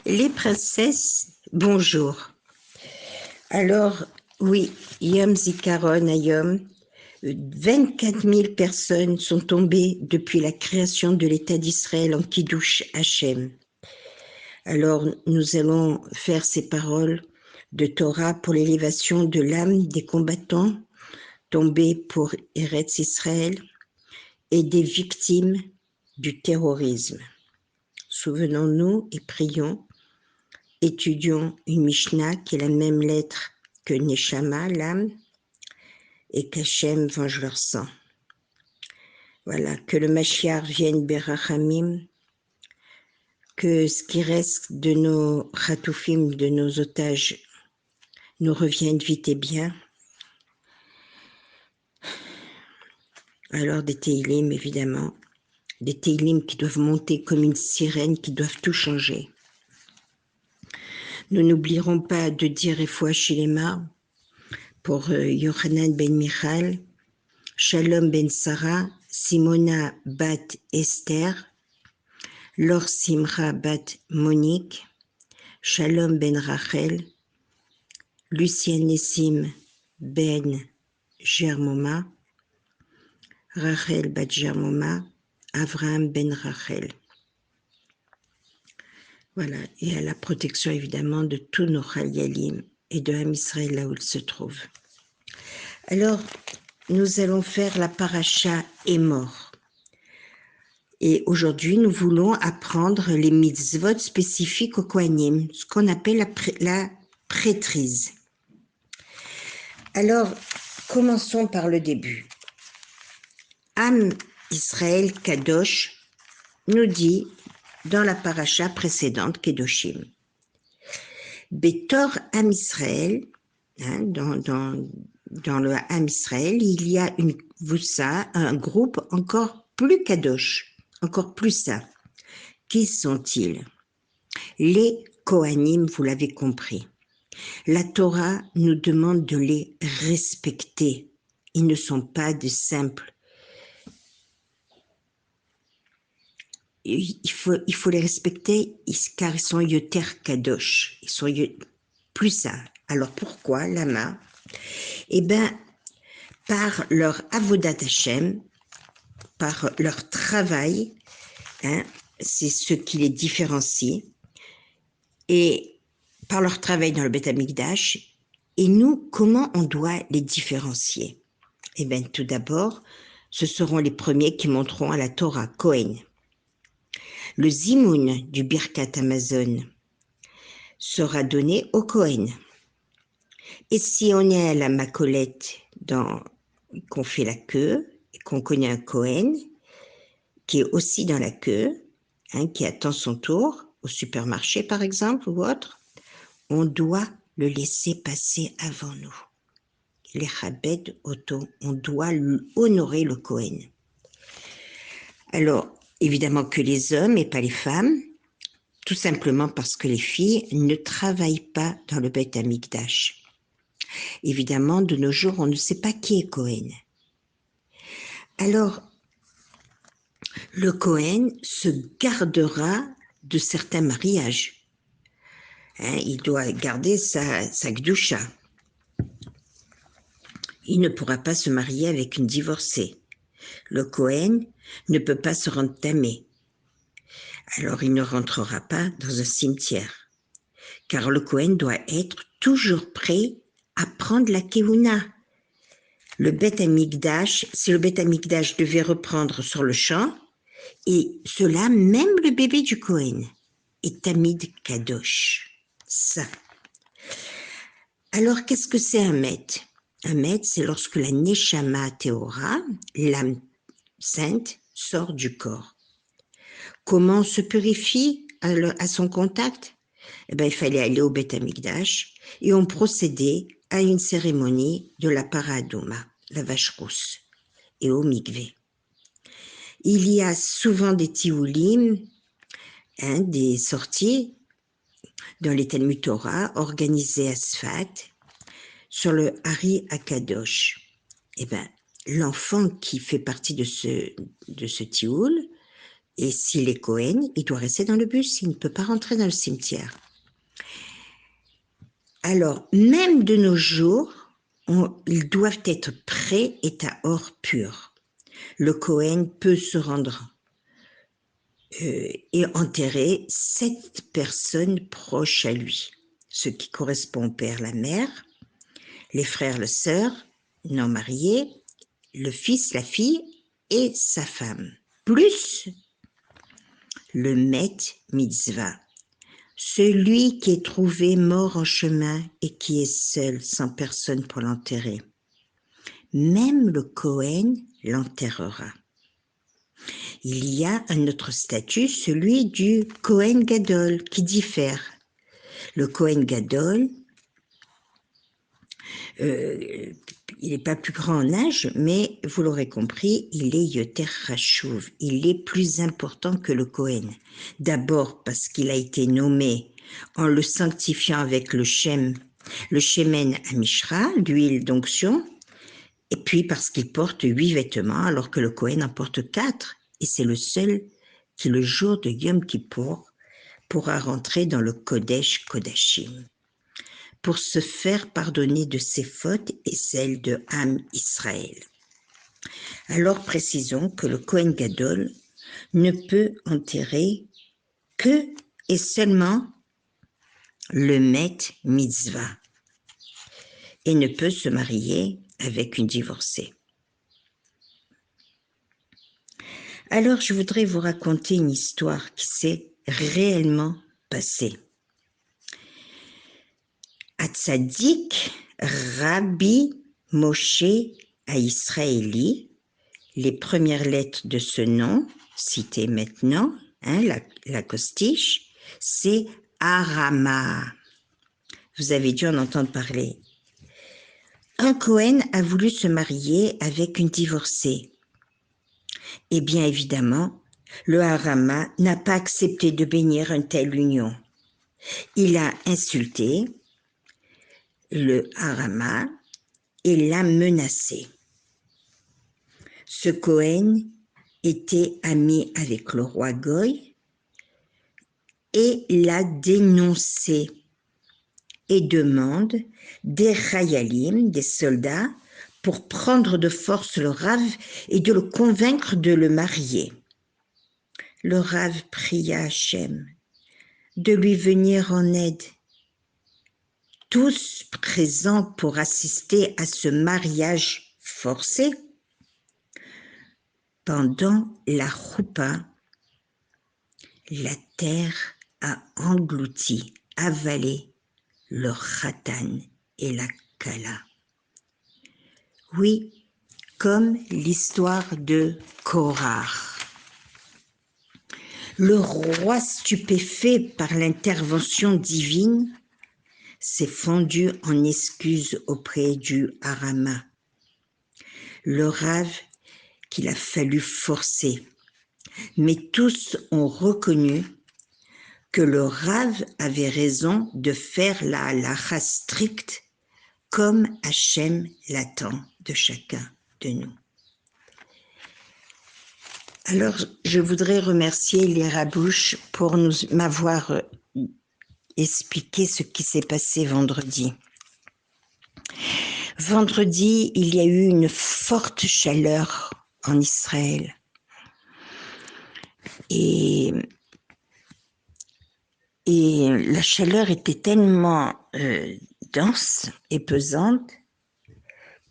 Les princesses, bonjour. Alors, oui, Yom Zikaron Hayom, 24 000 personnes sont tombées depuis la création de l'État d'Israël en Kiddush Hashem. Alors, nous allons faire ces paroles de Torah pour l'élévation de l'âme des combattants tombés pour Eretz Israël et des victimes du terrorisme. Souvenons-nous et prions. Étudions une Mishnah qui est la même lettre que Neshama, l'âme, et qu'Hachem venge leur sang. Voilà, que le Mashiach vienne Berachamim, que ce qui reste de nos Khatoufim, de nos otages, nous revienne vite et bien. Alors des Teilim, évidemment, des Teilim qui doivent monter comme une sirène, qui doivent tout changer. Nous n'oublierons pas de dire Refoua Shilema pour Yochanan ben Michal, Shalom ben Sarah, Simona bat Esther, Laure Simra bat Monique, Shalom ben Rachel, Lucien Nessim ben Germoma, Rachel bat Germoma, Avraham ben Rachel. Voilà, et à la protection évidemment de tous nos Chalialim et de Ham Israël là où ils se trouvent. Alors, nous allons faire la paracha Émor. Et aujourd'hui, nous voulons apprendre les mitzvot spécifiques au Kohanim, ce qu'on appelle la prêtrise. Alors, commençons par le début. Am Israël Kadosh nous dit dans la paracha précédente, Kedoshim. Betor Am Israël, dans le Am Israël, il y a une Vussa, un groupe encore plus Kadosh, encore plus saint. Qui sont-ils? Les Kohanim, vous l'avez compris. La Torah nous demande de les respecter. Ils ne sont pas de simples. Il faut les respecter car ils sont Yoter Kadosh. Ils sont plus saints. Alors pourquoi, Lama? Eh bien, par leur Avodat Hashem, par leur travail, c'est ce qui les différencie, et par leur travail dans le Beth Amikdash. Et nous, comment on doit les différencier? Eh bien, tout d'abord, ce seront les premiers qui monteront à la Torah, Kohen. Le Zimoun du Birkat Amazon sera donné au Kohen. Et si on est à la Macolette, qu'on fait la queue, et qu'on connaît un Kohen, qui est aussi dans la queue, qui attend son tour, au supermarché par exemple, ou autre, on doit le laisser passer avant nous. Les Chabed Oto, on doit honorer le Kohen. Alors, évidemment que les hommes et pas les femmes, tout simplement parce que les filles ne travaillent pas dans le Beth Amikdash. Évidemment, de nos jours, on ne sait pas qui est Kohen. Alors, le Kohen se gardera de certains mariages. Il doit garder sa Gdusha. Il ne pourra pas se marier avec une divorcée. Le Kohen ne peut pas se rendre tamé. Alors il ne rentrera pas dans un cimetière. Car le Kohen doit être toujours prêt à prendre la Kehuna. Le Beth Amikdash, si le Beth Amikdash devait reprendre sur le champ, et cela, même le bébé du Kohen, est Tamid Kadosh. Ça. Alors, qu'est-ce que c'est un Met? Un Met, c'est lorsque la Neshama Teora, l'âme sainte, sort du corps. Comment on se purifie à son contact? Eh bien, il fallait aller au Beth Amikdash et on procédait à une cérémonie de la Paradouma, la vache rousse, et au Mikvé. Il y a souvent des tioulim, des sorties dans les Talmud Torah organisées à Sfat sur le Hari Akadosh. Eh bien, l'enfant qui fait partie de ce tioul Et s'il est Cohen, il doit rester dans le bus, il ne peut pas rentrer dans le cimetière. Alors, même de nos jours, ils doivent être prêts et tahor pur. Le Cohen peut se rendre et enterrer 7 personnes proches à lui, ce qui correspond au père, la mère, les frères, les sœurs non mariés, le fils, la fille et sa femme, plus le Met Mitzvah, celui qui est trouvé mort en chemin et qui est seul, sans personne pour l'enterrer. Même le Cohen l'enterrera. Il y a un autre statut, celui du Cohen Gadol, qui diffère. Le Cohen Gadol, il n'est pas plus grand en âge, mais vous l'aurez compris, il est Yoter Rashuv, il est plus important que le Cohen. D'abord parce qu'il a été nommé en le sanctifiant avec le Shemen Amishra, l'huile d'onction, et puis parce qu'il porte 8 vêtements alors que le Cohen en porte 4, et c'est le seul qui, le jour de Yom Kippour, pourra rentrer dans le Kodesh Kodashim pour se faire pardonner de ses fautes et celles de Am Israël. Alors précisons que le Kohen Gadol ne peut enterrer que et seulement le Met Mitzvah et ne peut se marier avec une divorcée. Alors je voudrais vous raconter une histoire qui s'est réellement passée. Hatzadik Rabbi Moshe Israéli, les premières lettres de ce nom, citées maintenant, l'acrostiche, c'est Arama. Vous avez dû en entendre parler. Un Cohen a voulu se marier avec une divorcée. Et bien évidemment, le Harama n'a pas accepté de bénir une telle union. Il a insulté le Harama et l'a menacé. Ce Cohen était ami avec le roi Goy et l'a dénoncé et demande des Chayalim, des soldats, pour prendre de force le Rav et de le convaincre de le marier. Le Rav pria Hachem de lui venir en aide. Tous présents pour assister à ce mariage forcé. Pendant la choupa, la terre a englouti, avalé le khatan et la kala. Oui, comme l'histoire de Korach. Le roi, stupéfait par l'intervention divine, s'est fendu en excuses auprès du Harama. Le Rav qu'il a fallu forcer. Mais tous ont reconnu que le Rav avait raison de faire la halacha stricte comme Hachem l'attend de chacun de nous. Alors, je voudrais remercier les Rabouches pour m'avoir expliqué ce qui s'est passé vendredi. Vendredi, il y a eu une forte chaleur en Israël. Et la chaleur était tellement dense et pesante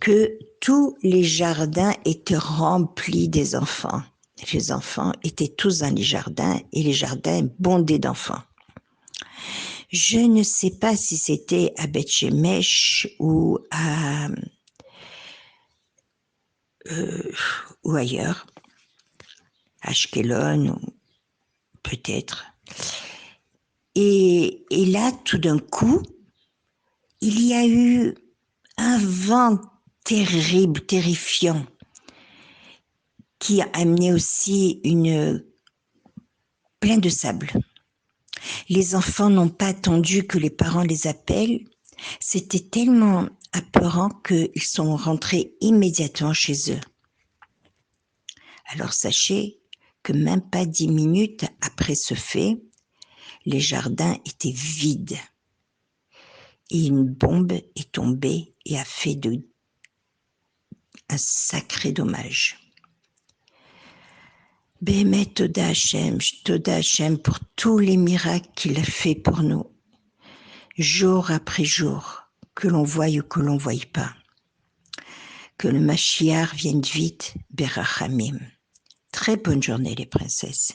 que tous les jardins étaient remplis des enfants. Les enfants étaient tous dans les jardins et les jardins bondés d'enfants. Je ne sais pas si c'était à Beth Shemesh ou ailleurs, Ashkelon, peut-être. Et là, tout d'un coup, il y a eu un vent terrible, terrifiant, qui a amené aussi plein de sable. Les enfants n'ont pas attendu que les parents les appellent. C'était tellement apeurant qu'ils sont rentrés immédiatement chez eux. Alors sachez que même pas 10 minutes après ce fait, les jardins étaient vides. Et une bombe est tombée et a fait un sacré dommage. Béhémet Toda Hashem pour tous les miracles qu'il a fait pour nous, jour après jour, que l'on voie ou que l'on ne voie pas. Que le Mashiach vienne vite, Berachamim. Très bonne journée les princesses.